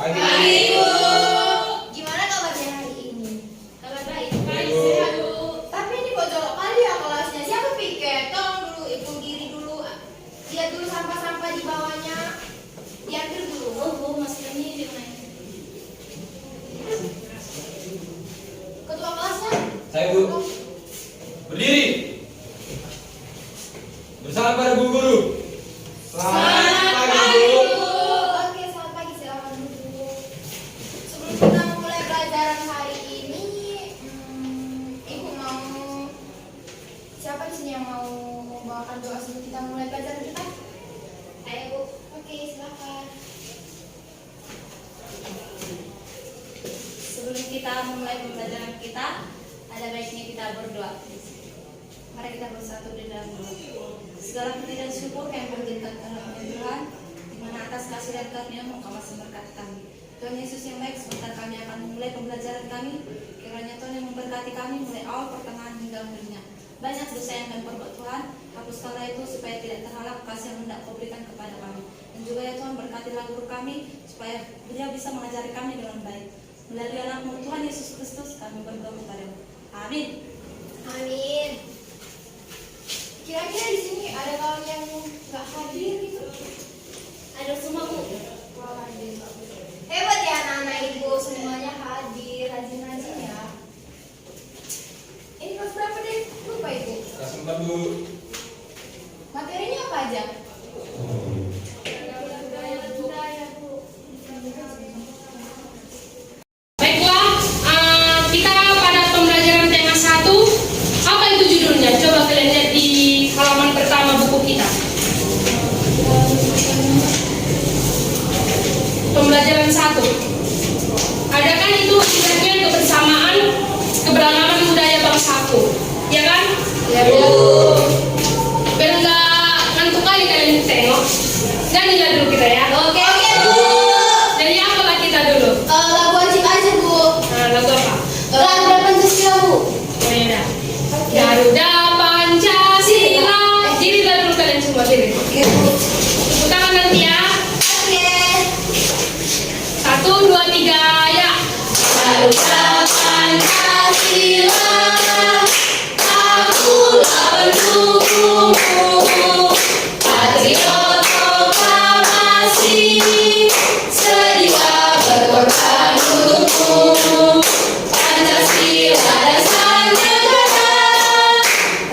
Pagi, Bu. Gimana kabarnya hari ini? Kabar baik. Baik, Bu. Sehat, Bu. Tapi ini kok jorok kali ya kelasnya. Siapa pikir? Tolong dulu ibu diri dulu. Lihat dulu sampah-sampah di bawahnya. Diambil dulu. Oh, Bu, masih ini di mana? Ketua kelasnya? Saya, Bu. Berdiri. Bersama para bu guru. Selamat pagi, Bu. Oke, selamat pagi. Silakan duduk. Sebelum kita mulai pelajaran hari ini, ibu mau siapa di sini yang mau membawakan doa sebelum kita mulai pelajaran kita? Ayo, Bu. Oke, silakan. Sebelum kita memulai pembelajaran kita, ada baiknya kita berdoa. Mari kita bersatu di dalam doa. Segala puji dan syukur kami panjatkan kehadirat Tuhan, di mana atas kasih dan karunia-Mu Engkau masih memberkati kami. Tuhan Yesus yang baik, sebentar kami akan memulai pembelajaran kami. Kiranya Tuhan yang memberkati kami mulai awal, pertengahan hingga akhirnya. Banyak dosa yang kami perbuat Tuhan, hapuskanlah itu supaya tidak terhalang kasih yang hendak Kau berikan kepada kami. Dan juga ya Tuhan, berkatilah guru kami supaya beliau bisa mengajari kami dengan baik. Melalui anak-Mu Tuhan Yesus Kristus kami berdoa kepada-Mu. Amin. Amin. Kira-kira di sini ada kawan yang nggak hadir gitu? Ada semua, Bu. Wah, hadir. Hebat ya anak-anak ibu, semuanya hadir, rajin-rajin ya. Ini kelas berapa deh? Lupa ibu. Kelas 4, Bu. Materinya apa aja? Baiklah, kita pada pembelajaran tema 1. Apa itu judulnya? Coba kalian lihat di halaman pertama buku kita. Pembelajaran 1. Ada kan itu ibaratnya kebersamaan, keberagaman budaya bangsaku, ya kan? Ya, Bu. Biar nggak ngantuk kali kalian tengok. Nyanyilah dulu kita ya. Oke, Bu. Jadi apalah kita dulu? Lagu wajib aja, Bu. Nah, lagu apa? Garuda Pancasila, Bu. Oh iya. Garuda Pancasila. Diri dulu kalian semua diri. Oke, Bu. Tepuk tangan nanti ya. Oke. 1, 2, 3 ya. Garuda Pancasila, akulah pendukungmu, patriot proklamasi, sedia berkorban untukmu. Pancasila dasar negara,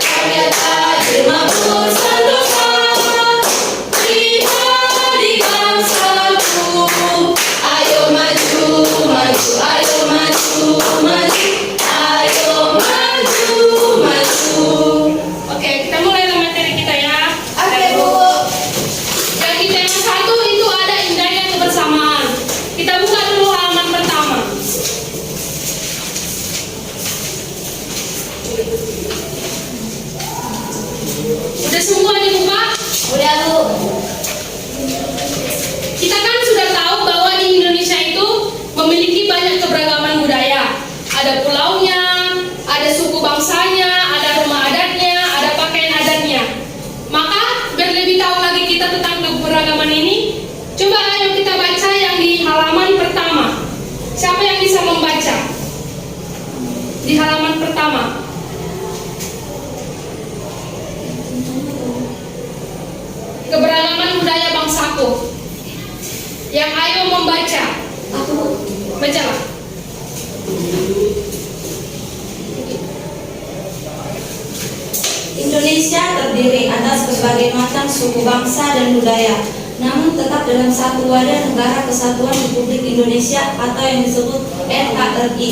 rakyat adil makmur sentosa, pribadi bangsaku. Ayo maju, maju, ayo maju, maju, ayo maju, maju. Oke, kita mulai materi kita ya. Oke, Bu. Jadi tema 1 itu ada indahnya kebersamaan. Kita buka dulu halaman pertama. Udah semua dibuka? Udah, Bu. Kita kan sudah tahu bahwa di Indonesia itu memiliki banyak keberagaman budaya. Ada pulaunya, ada suku bangsanya, ada rumah adatnya, ada pakaian adatnya. Maka biar lebih tahu lagi kita tentang keberagaman ini, coba ayo kita baca yang di halaman pertama. Siapa yang bisa membaca? Di halaman pertama. Keberagaman budaya bangsaku. Yang ayo membaca. Aku. Bacalah. Indonesia terdiri atas berbagai macam suku bangsa dan budaya, namun tetap dalam satu wadah negara kesatuan Republik Indonesia atau yang disebut NKRI.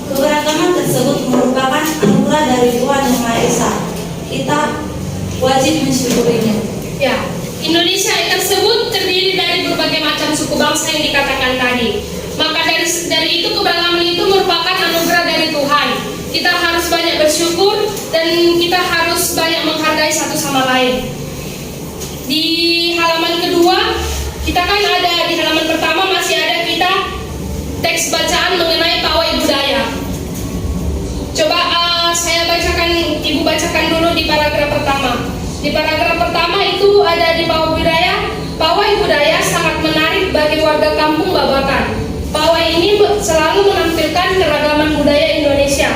Keberagaman tersebut merupakan anugerah dari Tuhan Yang Maha Esa. Kita wajib mensyukurinya. Ya, Indonesia tersebut terdiri dari berbagai macam suku bangsa yang dikatakan tadi. Maka dari itu keberagaman itu merupakan anugerah dari Tuhan. Kita harus banyak bersyukur dan kita harus banyak menghargai satu sama lain. Di halaman kedua, kita kan ada di halaman pertama masih ada kita teks bacaan mengenai pawai budaya. Coba saya bacakan, Ibu bacakan dulu di paragraf pertama. Di paragraf pertama itu ada di pawai budaya. Pawai budaya sangat menarik bagi warga kampung Babakan. tersebut selalu menampilkan keragaman budaya Indonesia.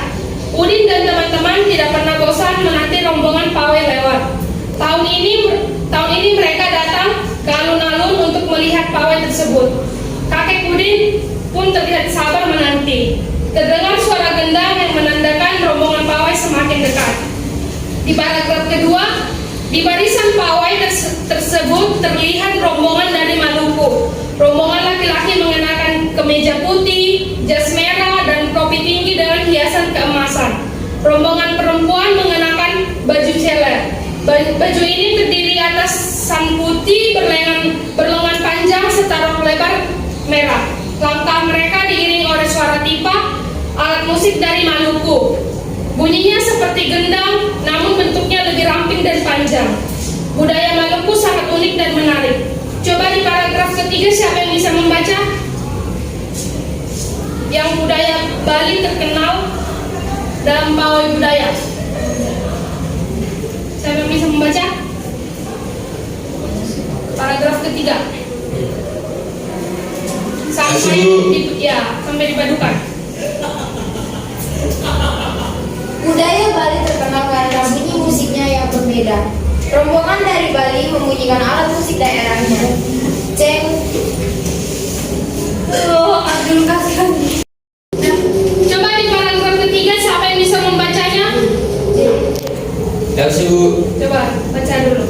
Udin dan teman-teman tidak pernah bosan menanti rombongan pawai lewat. Tahun ini mereka datang ke alun-alun untuk melihat pawai tersebut. Kakek Udin pun terlihat sabar menanti. Terdengar suara gendang yang menandakan rombongan pawai semakin dekat. Di paragraf kedua, di barisan pawai tersebut terlihat rombongan dari Maluku. Rombongan laki-laki mengenakan kemeja putih, jas merah, dan topi tinggi dengan hiasan keemasan. Rombongan perempuan mengenakan baju celer. Baju ini terdiri atas san putih berlengan panjang serta rok lebar merah. Langkah mereka diiringi oleh suara tipa, alat musik dari Maluku. Bunyinya seperti gendang, namun bentuknya lebih ramping dan panjang. Budaya Maluku sangat unik dan menarik. Coba di paragraf ketiga siapa yang bisa membaca? Yang budaya Bali terkenal dalam pawai budaya. Siapa yang bisa membaca? Paragraf ketiga. Sampai dipadukan. Budaya Bali terkenal karena bunyi musiknya yang berbeda. Rombongan dari Bali membunyikan alat musik daerahnya. Ceng. Abdul Kasih. Coba di paragraf ketiga siapa yang bisa membacanya? Elsi, Bu. Coba baca dulu.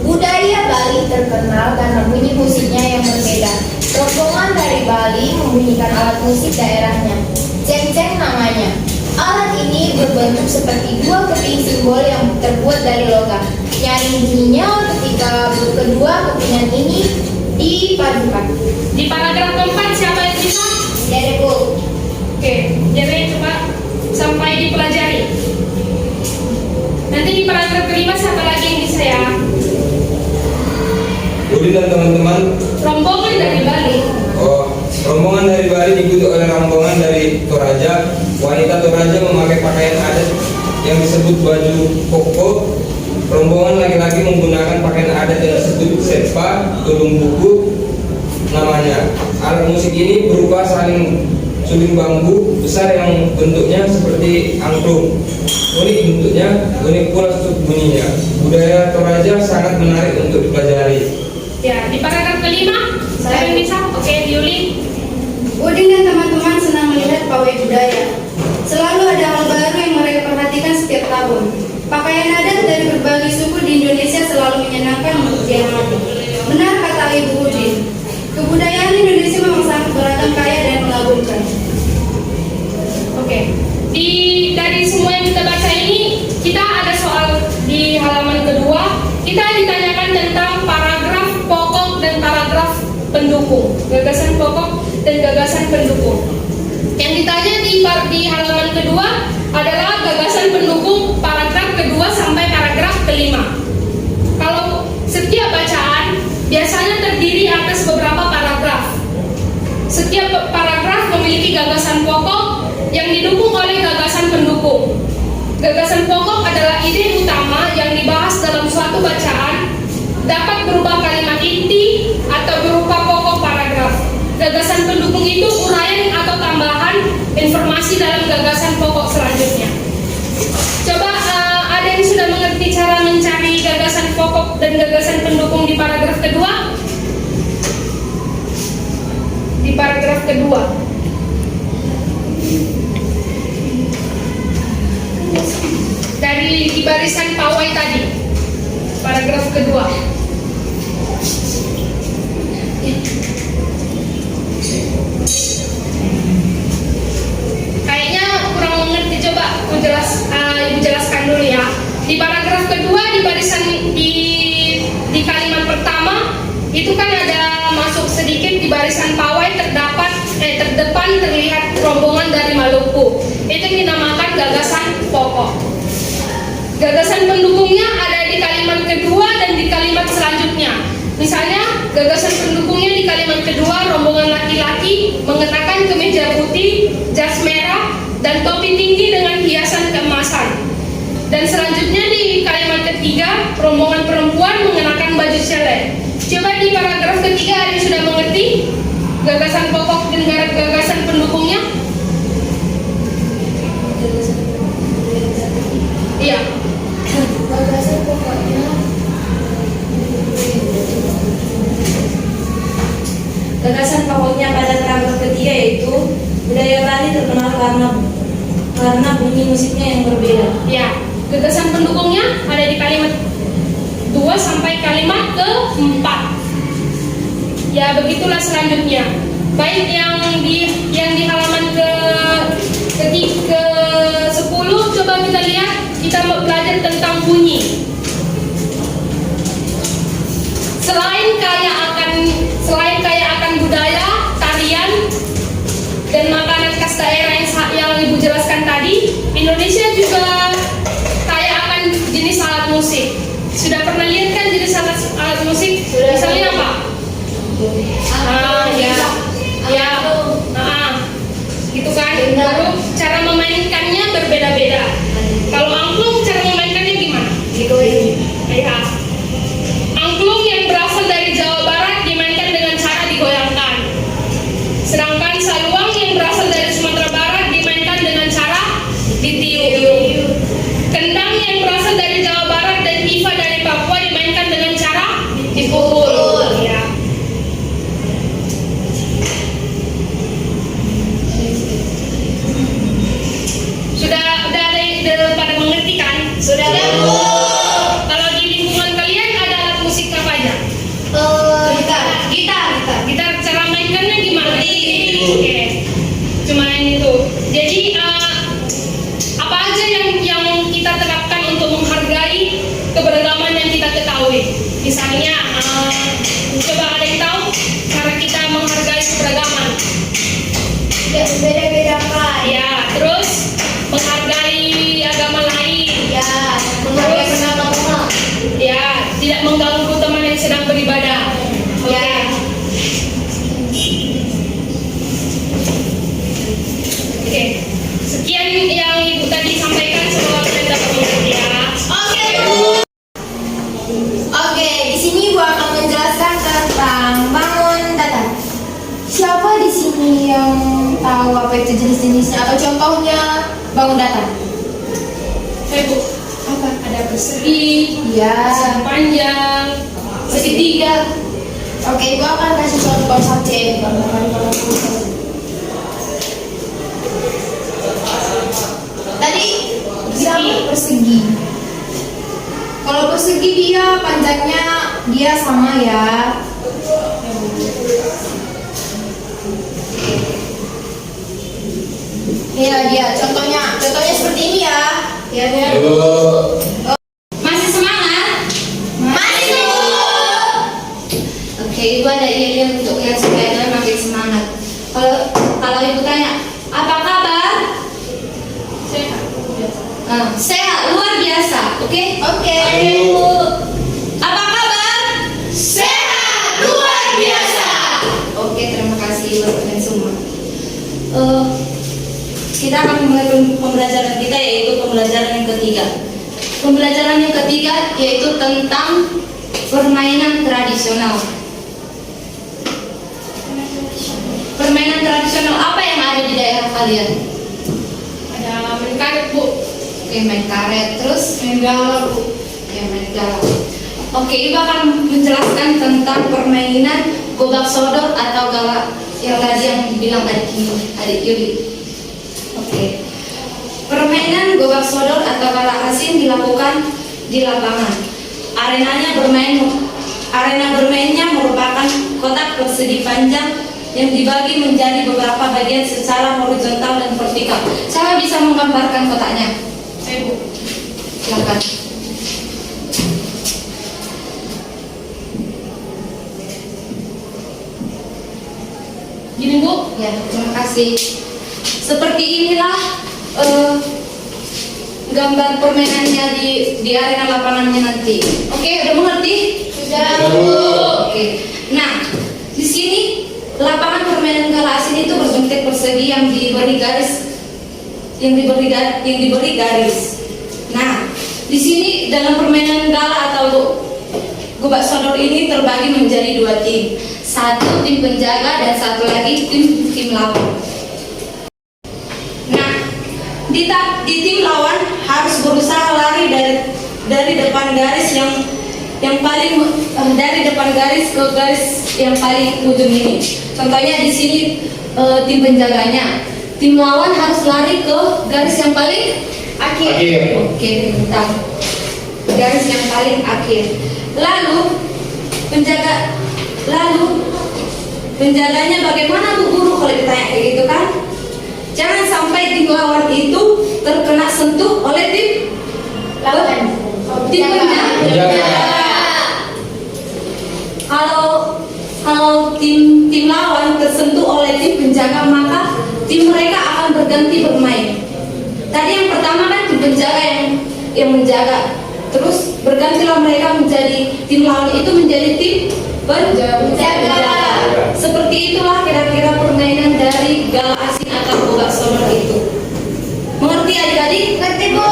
Budaya Bali terkenal karena bunyi musiknya yang berbeda. Rombongan dari Bali membunyikan alat musik daerahnya. Ceng-ceng namanya. Alat ini berbentuk seperti dua keping simbol yang terbuat dari logam. Nyaring bunyinya ketika kedua kepingan ini dipadukan. Di paragraf keempat siapa yang bisa? Jadi Bu. Oke, jadi coba sampai dipelajari. Nanti di paragraf kelima siapa lagi yang bisa ya? Udin dan teman-teman. Rombongan dari Bali. Rombongan dari Bali diikuti oleh rombongan dari Toraja. Wanita Toraja memakai pakaian adat yang disebut baju koko. Rombongan laki-laki menggunakan pakaian adat yang disebut serpa, tudung buku namanya. Alat musik ini berupa suling bambu besar yang bentuknya seperti angklung. Unik bentuknya, unik pula bunyinya. Budaya Toraja sangat menarik untuk dipelajari. Ya, di paragraf kelima siapa yang bisa? Oke, Yuli. Udin dan teman-teman senang melihat pawai budaya. Selalu ada hal baru yang mereka perhatikan setiap tahun. Pakaian adat dari berbagai suku di Indonesia selalu menyenangkan untuk diamati. Benar kata Ibu Udin, kebudayaan Indonesia memang sangat beragam, kaya dan mengagumkan. Oke, dari semua yang kita baca ini, kita ada soal di halaman kedua. Kita ditanyakan tentang paragraf pokok dan paragraf pendukung, gagasan pokok dan gagasan pendukung. Yang ditanya di halaman kedua adalah gagasan pendukung paragraf kedua sampai paragraf kelima. Kalau setiap bacaan biasanya terdiri atas beberapa paragraf. Setiap paragraf memiliki gagasan pokok yang didukung oleh gagasan pendukung. Gagasan pokok adalah ide utama yang dibahas dalam suatu bacaan, dapat berupa kalimat inti atau berupa pokok paragraf. Gagasan pendukung itu uraian atau tambahan informasi dalam gagasan pokok selanjutnya. Coba ada yang sudah mengerti cara mencari gagasan pokok dan gagasan pendukung di paragraf kedua? Di paragraf kedua. Dari di barisan pawai tadi. Paragraf kedua. Kayaknya kurang mengerti, coba Ibu jelaskan dulu ya. Di paragraf kedua di barisan di kalimat pertama itu kan ada masuk sedikit di barisan pawai terdepan terlihat rombongan dari Maluku. Itu yang dinamakan gagasan pokok. Gagasan pendukungnya ada di kalimat kedua dan di kalimat selanjutnya. Misalnya gagasan pendukungnya di kalimat kedua, rombongan laki-laki mengenakan kemeja putih, jas merah, dan topi tinggi dengan hiasan keemasan. Dan selanjutnya di kalimat ketiga, rombongan perempuan mengenakan baju celer. Coba di paragraf ketiga ada yang sudah mengerti gagasan pokok dan gagasan Gagasan pokoknya Gagasan pokoknya pada paragraf ketiga yaitu budaya Bali terkenal karena bunyi musiknya yang berbeda. Ya, gagasan pendukungnya ada di kalimat 2 sampai kalimat ke-4. Ya, begitulah selanjutnya. Baik yang di halaman ke-10, coba kita lihat, kita mau belajar tentang bunyi. Selain kaya akan budaya, tarian, dan makanan khas daerah yang Ibu jelaskan tadi, Indonesia juga kaya akan jenis alat musik. Sudah pernah lihat kan jenis alat musik? Misalnya apa? Gitu kan. Baru cara memainkannya berbeda-beda. Kalau angklung cara memainkannya gimana? Ya. Angklung yang berasal dari Jawa Barat dimainkan dengan cara digoyangkan. Sedangkan saluang yang berasal dari Sumatera Barat dimainkan dengan cara ditiup. Kendang yang berasal dari Jawa Barat dan tifa dari Papua dimainkan dengan cara dipukul. Ya. Sudah pada mengerti kan? Sudah. Kalau di lingkungan kalian ada alat musik apa aja? Gitar cara mainkannya gimana? Oke. Cuma ini tuh. Jadi apa aja yang kita terapkan untuk menghargai keberagaman yang kita ketahui? Misalnya, coba ada yang tahu cara kita menghargai keberagaman? beda-beda Kak. Ya, terus menghargai agama lain. Ya, menghargai pendapat. Ya, tidak mengganggu teman yang sedang beribadah. Ya. Oke. Sekian yang Ibu tadi sampaikan, semoga kalian dapat mengerti ya. Oke, Bu. Oke, di sini Bu akan menjelaskan tentang bangun datar. Siapa di sini yang tahu apa itu jenis-jenisnya atau contohnya bangun datar? Bu, Apa? ada persegi, Ya. panjang, Segitiga. Oke, Ibu akan kasih contoh subjek. Tadi siapa persegi? Kalau persegi dia panjangnya dia sama ya. Inilah dia contohnya seperti ini ya. Ya, ya. Masih semangat? Masih Bu. Oke, Ibu ada ide untuk yang supaya kalian makin semangat. Kalau Ibu tanya, apa kabar? Sehat, luar biasa. Oke? Oke. Ibu, apa kabar? Sehat luar biasa. Oke, terima kasih buat kalian semua. Kita akan memulai pembelajaran kita, yaitu pembelajaran yang ketiga. Pembelajaran yang ketiga yaitu tentang permainan tradisional. Permainan tradisional apa yang ada di daerah kalian? ada main karet Bu. Oke, main karet, terus main galau, Bu. Ya, main galau. Oke, Ibu akan menjelaskan tentang permainan gobak sodor atau galak yang tadi yang dibilang adik Yuli. Oke. Permainan gobak sodor atau galak asin dilakukan di lapangan. Arena bermainnya merupakan kotak persegi panjang yang dibagi menjadi beberapa bagian secara horizontal dan vertikal. Saya bisa menggambarkan kotaknya. Bu. Silakan. Gini Bu. Ya, terima kasih. Seperti inilah gambar permainannya di arena lapangannya nanti. Oke, udah mengerti? Sudah. Oke. Nah, di sini lapangan permainan gala asin itu berbentuk persegi yang diberi garis. Nah, di sini dalam permainan gala atau gobak sodor ini terbagi menjadi 2 tim. Satu tim penjaga dan satu lagi tim lawan. Nah, di tim lawan harus berusaha lari dari depan garis yang paling dari depan garis ke garis yang paling ujung ini. Contohnya di sini tim penjaganya, tim lawan harus lari ke garis yang paling akhir. Oke, bentar. Garis yang paling akhir. Lalu penjaganya bagaimana Bu Guru kalau ditanya kayak gitu kan? Jangan sampai tim lawan itu terkena sentuh oleh tim lawan. Tim penjaga. Kalau tim lawan tersentuh oleh tim penjaga, maka tim mereka akan berganti bermain. Tadi yang pertama kan tim penjaga yang menjaga, terus bergantilah mereka menjadi tim lawan itu menjadi tim penjaga. Seperti itulah kira-kira permainan dari gala asing atau boga sonor itu. Mengerti adik-adik? Ngerti Bu.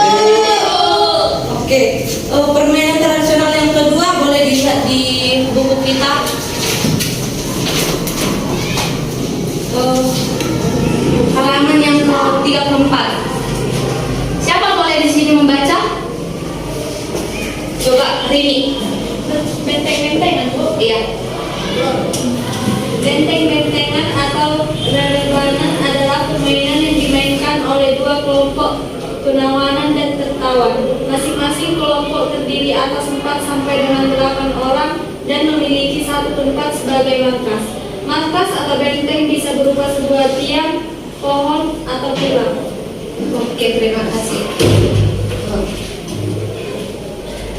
Oke, permainan tradisional yang kedua boleh dilihat di buku kita. Halaman yang ke-34. Siapa boleh di sini membaca? Coba Rini. Benteng-bentengan Bu? Iya. Benteng-bentengan atau radabanan adalah permainan yang dimainkan oleh dua kelompok penawanan dan tertawan. Masing-masing kelompok terdiri atas 4 sampai dengan 8 orang dan memiliki satu tempat sebagai markas. Markas atau benteng bisa berupa sebuah tiang, pohon, atau pilar. Oke, terima kasih.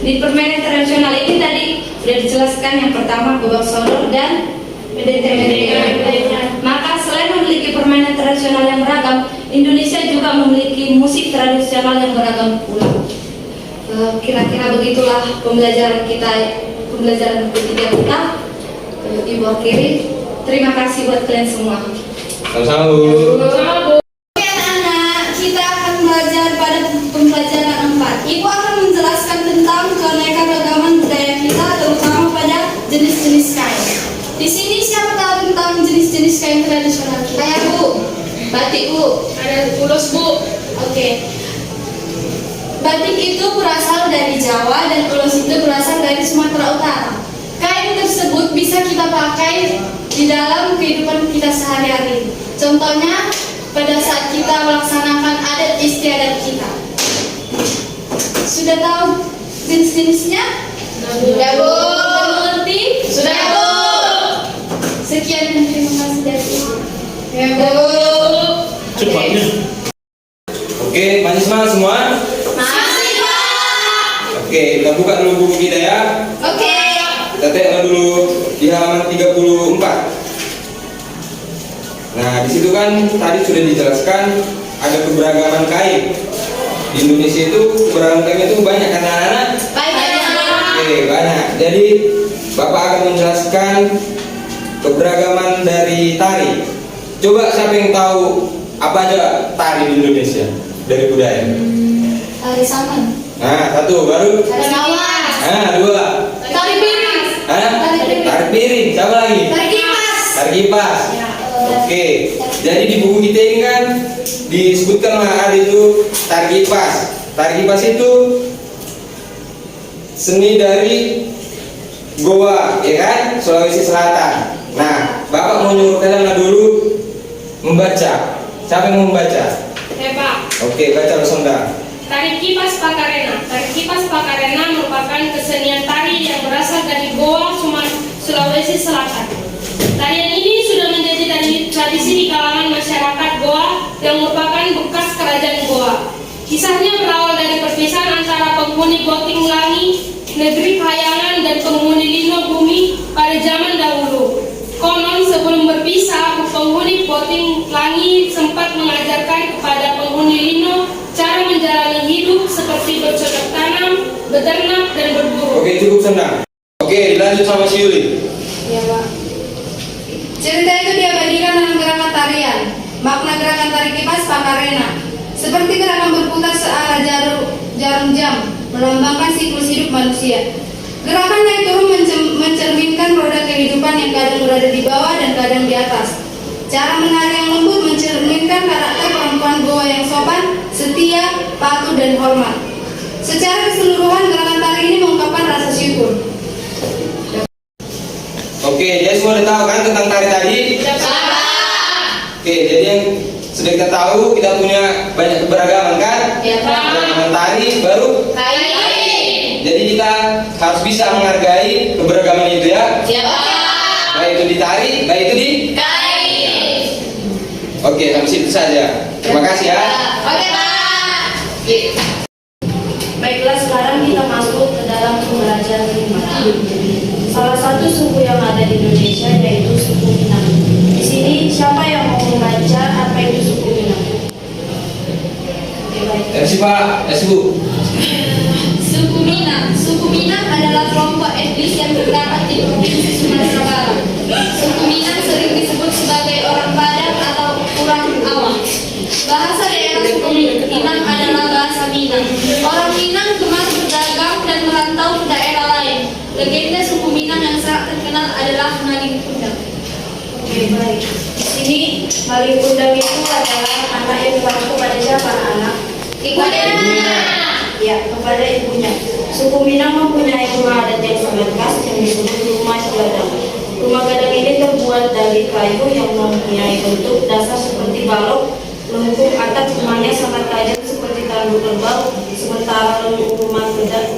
Di permainan tradisional ini tadi sudah dijelaskan yang pertama boga sonor dan benteng-bentengan. Maka selain memiliki permainan tradisional yang beragam, Indonesia juga memiliki musik tradisional yang beragam pula. Kira-kira begitulah pembelajaran ketiga kita. Ibu akhiri. Terima kasih buat kalian semua. Sama-sama Bu. Oke anak-anak, kita akan belajar pada pembelajaran 4. Ibu akan menjelaskan tentang keanekaragaman budaya kita, terutama pada jenis-jenis kain. Di sini siapa tahu tentang jenis-jenis kain tradisional kita? Kayak Bu, batik Bu, Ada ulos Bu. Oke. Batik itu berasal dari Jawa dan ulos itu berasal dari Sumatera Utara. Kain tersebut bisa kita pakai di dalam kehidupan kita sehari-hari. Contohnya pada saat kita melaksanakan adat istiadat kita. Sudah tahu jenis-jenisnya? Sudah Bu. Mengerti? Sudah Bu. Sekian dan terima kasih dari Ibu. Ya Bu. Cepatnya. Oke, masih semangat semua? Masih Pak. Oke, kita buka dulu buku kita ya. Oke. Kita tengok dulu di halaman 34. Nah, di situ kan tadi sudah dijelaskan ada keberagaman kain. Di Indonesia itu keberagaman kain itu banyak kan anak-anak? Banyak. Oke, banyak. Jadi Bapak akan menjelaskan keberagaman dari tari. Coba siapa yang tahu apa aja tari di Indonesia dari budaya? Tari Saman. Nah, satu baru. Tari Lawas. Nah, dua. Tari Piring. Hah? Tari piring. Siapa lagi? Tari Kipas. Tari kipas. Ya. Oke. Jadi di buku kita ini kan disebutkan ada itu tari kipas. Tari kipas itu seni dari Goa, ya kan? Sulawesi Selatan. Nah, Bapak mau nyuruh kalian dulu membaca. Siapa yang mau membaca? Pak. Oke, baca Sonda. Tari kipas Pakarena. Tari kipas Pakarena merupakan kesenian tari yang berasal dari Goa, Sulawesi Selatan. Tarian ini sudah menjadi tradisi di kalangan masyarakat Goa yang merupakan bekas kerajaan Goa. Kisahnya berawal dari perpisahan antara penghuni Boting Langi, negeri kayangan, dan penghuni Lino Bumi pada zaman dahulu. Konon sebelum berpisah, penghuni Boting Langi sempat mengajarkan kepada penghuni Lino cara menjalani hidup seperti bercocok tanam, beternak, dan berburu. Oke, cukup senang. Oke, dilanjut sama si Yuli. Ya Pak. Cerita itu diabadikan dalam gerakan tarian. Makna gerakan tari kipas Pakarena seperti gerakan berputar searah jarum jam, melambangkan siklus hidup manusia. Gerakan naik turun mencerminkan roda kehidupan yang kadang berada di bawah dan kadang di atas. Cara menari yang lembut mencerminkan karakter perempuan Goa yang sopan, setia, patuh, dan hormat. Secara keseluruhan gerakan tahu kan tentang tari tadi? Oke, jadi yang sudah kita tahu, kita punya banyak keberagaman kan? Ya, Pak. Keberagaman tari, baru. Jadi kita harus bisa menghargai keberagaman itu ya. Baik itu di tari, baik itu di. Oke, sampai situ saja. Terima kasih ya. Baiklah, sekarang kita masuk ke dalam pembelajaran 5. Salah satu suku yang ada di Indonesia yaitu suku Minang. Di sini siapa yang mau membaca apa itu suku Minang? Oke, baik. Terima Pak, terima Bu. Suku Minang adalah kelompok etnis yang terdapat di Provinsi Sumatera Barat. Suku Minang sering disebut sebagai orang Padang atau orang Awang. Bahasa daerah suku Minang adalah bahasa Minang. Orang Minang gemar berdagang dan merantau ke daerah lain. Legenda suku Minang yang sangat terkenal adalah Maling Kundang. Oke, baik. Di sini Maling Kundang itu adalah anak yang dibantu pada siapa anak? Ya, kepada ibunya. Suku Minang mempunyai rumah adat yang sangat khas yang disebut rumah gadang. Rumah gadang ini terbuat dari kayu yang mempunyai bentuk dasar seperti balok. Lengkung atap rumahnya sangat tajam seperti tanduk kerbau, sementara lengkung rumah gadang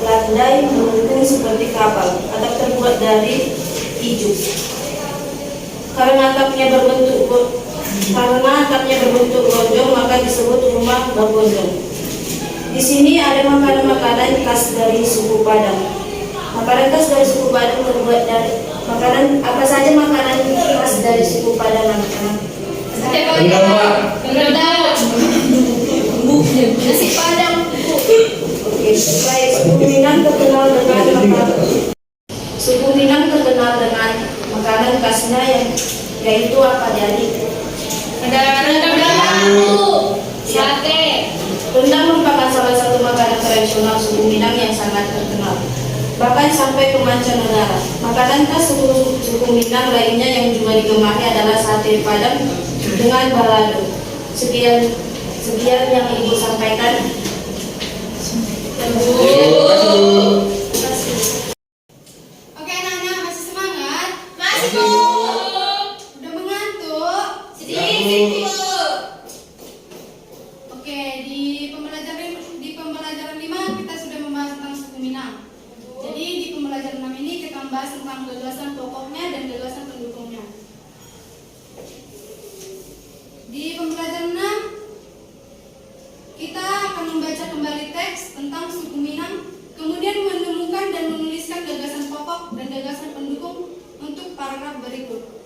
landai melengkung seperti kapal. Atap terbuat dari ijuk. Karena atapnya berbentuk lonjong, maka disebut rumah bagonjong. Di sini ada makanan-makanan khas dari suku Padang. Makanan khas dari suku Padang terbuat dari apa saja makanan khas dari suku Padang, anak-anak? Rendang Pak. Nasi Padang. Oke, baik. Suku Minang terkenal dengan makanan khasnya yaitu apa, Jadi? Sate. Rendang merupakan salah satu makanan tradisional suku Minang yang sangat terkenal, bahkan sampai ke mancanegara. Makanan khas suku Minang lainnya yang juga digemari adalah sate Padang dengan balado. Sekian yang Ibu sampaikan. Oke anak-anak, masih semangat? Masih, Bu. Udah mengantuk? Sedikit, Bu. Oke, di pembelajaran 5 kita sudah membahas tentang suku Minang. Jadi di pembelajaran 6 ini kita membahas tentang gagasan pokoknya dan gagasan pendukungnya. Di pembelajaran 6 kita akan membaca kembali teks tentang suku Minang, kemudian menemukan dan menuliskan gagasan pokok dan gagasan pendukung untuk paragraf berikut.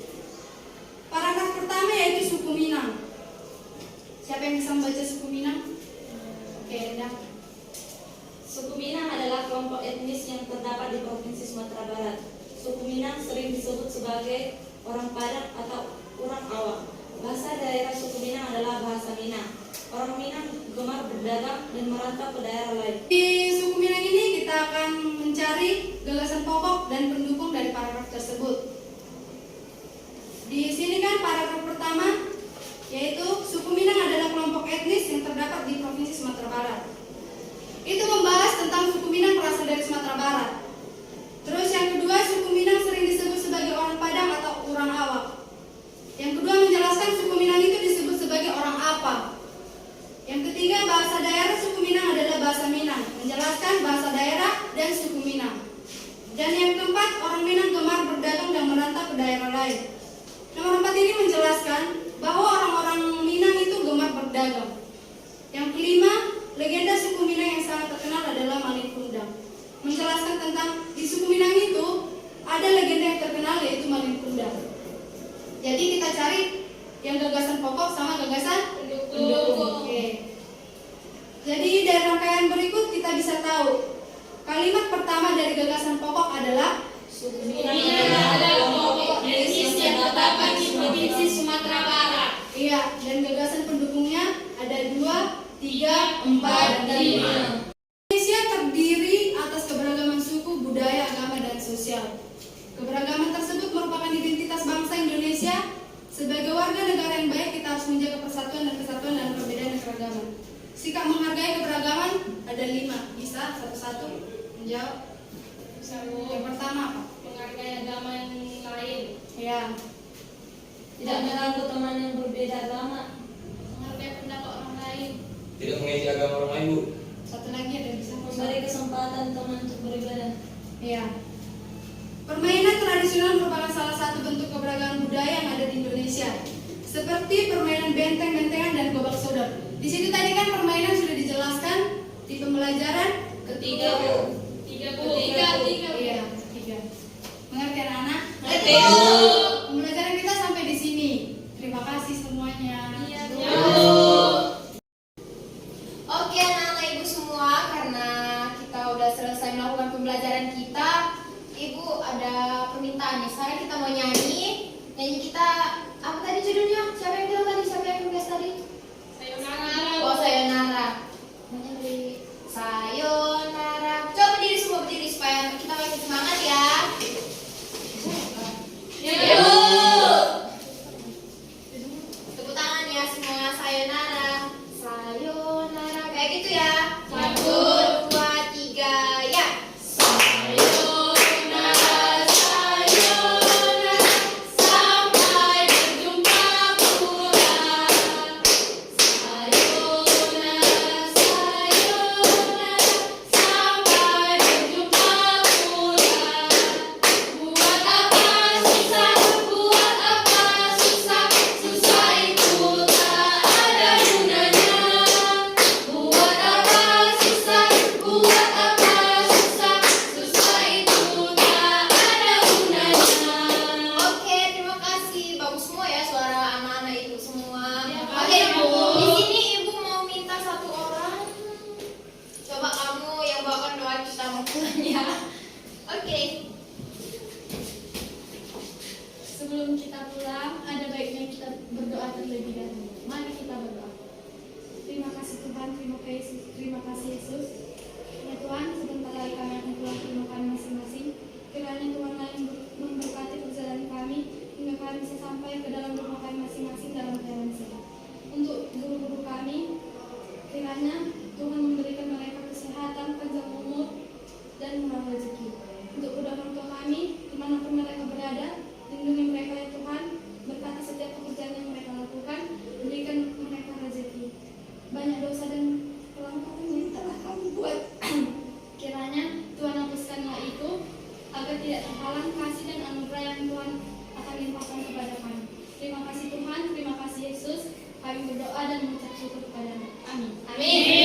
Paragraf pertama yaitu suku Minang. Siapa yang bisa membaca suku Minang? Oke, Endang. Suku Minang adalah kelompok etnis yang terdapat di Provinsi Sumatera Barat. Suku Minang sering disebut sebagai orang Padang atau orang Awang. Bahasa daerah suku Minang adalah bahasa Minang. Orang Minang gemar berdagang dan merantau ke daerah lain. Di suku Minang ini kita akan mencari gagasan pokok dan pendukung dari paragraf tersebut. Di sini kan paragraf pertama yaitu suku Minang adalah kelompok etnis yang terdapat di Provinsi Sumatera Barat. Itu membahas tentang suku Minang berasal dari Sumatera Barat. Terus yang kedua, suku Minang sering disebut sebagai orang Padang atau orang Awak. Yang kedua menjelaskan suku Minang itu disebut sebagai orang apa. Yang ketiga, bahasa daerah suku Minang adalah bahasa Minang, menjelaskan bahasa daerah dan suku Minang. Dan yang keempat, orang Minang gemar berdagang dan merantau ke daerah lain. Nomor 4 ini menjelaskan bahwa orang-orang Minang itu gemar berdagang. Yang kelima, legenda suku Minang yang sangat terkenal adalah Maling Kundang. Menjelaskan tentang di suku Minang itu ada legenda yang terkenal yaitu Maling Kundang. Jadi kita cari yang gagasan pokok sama gagasan pendukung. Oke. Jadi dari rangkaian berikut kita bisa tahu kalimat pertama dari gagasan pokok adalah Suku Minang adalah kelompok etnis yang terdapat di Provinsi Sumatera Barat. iya, dan gagasan pendukungnya ada 2, 3, 4, dan 5. Indonesia terdiri atas keberagaman suku, budaya, agama, dan sosial. Keberagaman tersebut merupakan identitas bangsa Indonesia. Sebagai warga negara yang baik, kita harus menjaga persatuan dan kesatuan dalam perbedaan dan keragaman. Sikap menghargai keberagaman ada 5. Bisa satu-satu menjawab? Yang pertama apa? Menghargai agama yang lain. Ya. Tidak mengganggu teman yang berbeda agama. Menghargai pendapat orang lain. Tidak mengejek agama orang lain, Bu. Satu lagi ada bisa Memberi kesempatan teman untuk beribadah. Ya. Permainan tradisional merupakan salah satu bentuk keberagaman budaya yang ada di Indonesia. Seperti permainan benteng-bentengan dan gobak sodor. Di situ tadi kan permainan sudah dijelaskan di pembelajaran Ketiga, Bu. Tiga. Iya, 3. Mengerti anak-anak? Ngerti, Bu. Pembelajaran kita sampai di sini. Terima kasih semuanya. Iya, Bu. Ya, Bu. Oke anak-anak ibu semua, karena kita udah selesai melakukan pembelajaran kita, ibu ada permintaan nih. Sekarang kita mau nyanyi kita apa tadi judulnya? Siapa yang bilang tadi? Siapa yang nulis tadi? Sayonara. Oh, sayonara. Namanya dari sayonara. Coba berdiri semua, berdiri supaya kita makin semangat ya. Ya, Bu. Tepuk tangan ya semua, sayonara. Sayonara. Kayak gitu ya. 1, 2, 3, ya. Sayonara, sayonara, sampai berjumpa pula. Sayonara, sayonara, sampai berjumpa pula. Buat apa susah, susah itu tak ada gunanya. Buat apa susah, susah itu tak ada gunanya. Oke, terima kasih. Bagus semua ya suara anak-anak ibu semua. Ya, Oke, Bu. di sini ibu mau minta satu orang. Coba kamu yang bawakan doa kita mau pulang ya. Oke. Sebelum kita pulang, ada baiknya kita berdoa terlebih dahulu. Mari kita berdoa. Terima kasih Tuhan, terima kasih Yesus. Ya Tuhan, sebentar lagi kami akan pulang ke rumah kami masing-masing. Kiranya Tuhan lain memberkati perjalanan kami hingga kami bisa sampai ke dalam rumah kami masing-masing dalam keadaan sehat. Untuk guru-guru kami, kiranya Tuhan memberikan mereka kesehatan, panjang umur, dan murah rezeki. Untuk kedua orang tua kami, dimanapun mereka berada, lindungi mereka ya Tuhan, berkati setiap pekerjaan yang mereka lakukan, berikan mereka rezeki. Banyak dosa dan kelangkaan yang telah kami buat. Kiranya Tuhan hapuskanlah itu, agar tidak terhalang kasih dan anugerah yang Tuhan akan limpahkan kepada kami. Terima kasih Tuhan, terima kasih Yesus. Kami berdoa dan mengucap syukur kepada-Mu. Amin. Amin.